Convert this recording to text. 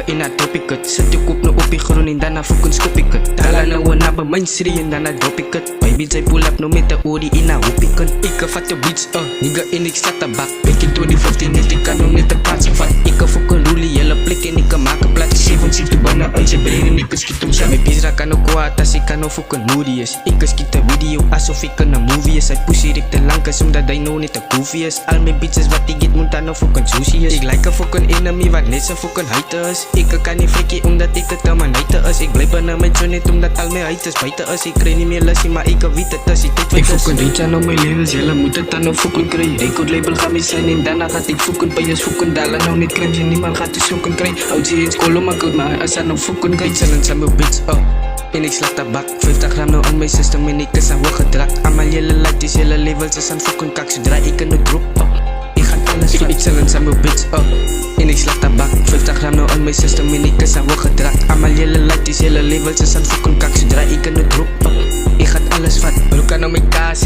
nigga drop ik het. Zet je kop nou op je grond en daarna fucking skop ik het. Dala nou na bij mijn serie en daarna drop ik het. Baby zij pull up nou met de orie in haar hoop ik het. Ik vat je beats nigga en ik slaat de bak. Pik in 2015 net, ik kan nog net de plaats vat. Ik kan fucking roelie, hele plek en ik kan maken plaats. 7 to bijna uit je brein en ik kan schiet om zijn. Mijn pizza kan ook kwaad als ik kan nog fucking moody is. Ik kan schiet de video alsof ik een movie is. Hij pussy ik te lang is omdat hij nou net een goofy is. Al mijn beats is wat ik get moet dan nou fucking juicy is. Ik like een fucking enemy wat net zo fucking hater is. Ik kan niet freaky omdat ik het aan mijn hater is. Ik blijf bijna met zo net omdat al mijn haters buiten is. Ik krijg niet meer lessie maar ik weet het als ik dit weet. Ik fucking reach aan op mijn levels, jelle moet het dan nou fucking krijgen. Ik het label gaan mee zijn en daarna gaat ik fucking bij je fucking dalen. Nou niet cringe en niemand gaat dus fucking krijgen. Oud zie je het kolom maar goed maar als hij nou fucking krijgt. Zullen zijn mijn bitch en ik slaat de bak. 50 gram nou aan mijn system en ik is aan hoog gedrag. Allemaal jelle lighties, jelle levels is aan fucking kak. Zodra ik in de drop ik ga alles van. Ik challenge aan mijn bitch en ik slaat de bak. 50 gram nou aan mijn system en ik is aan hoog gedrag. Allemaal jelle lighties, jelle levels is aan fucking kak. Zodra ik in de drop ik ga alles van. Broek aan nou mijn kaas.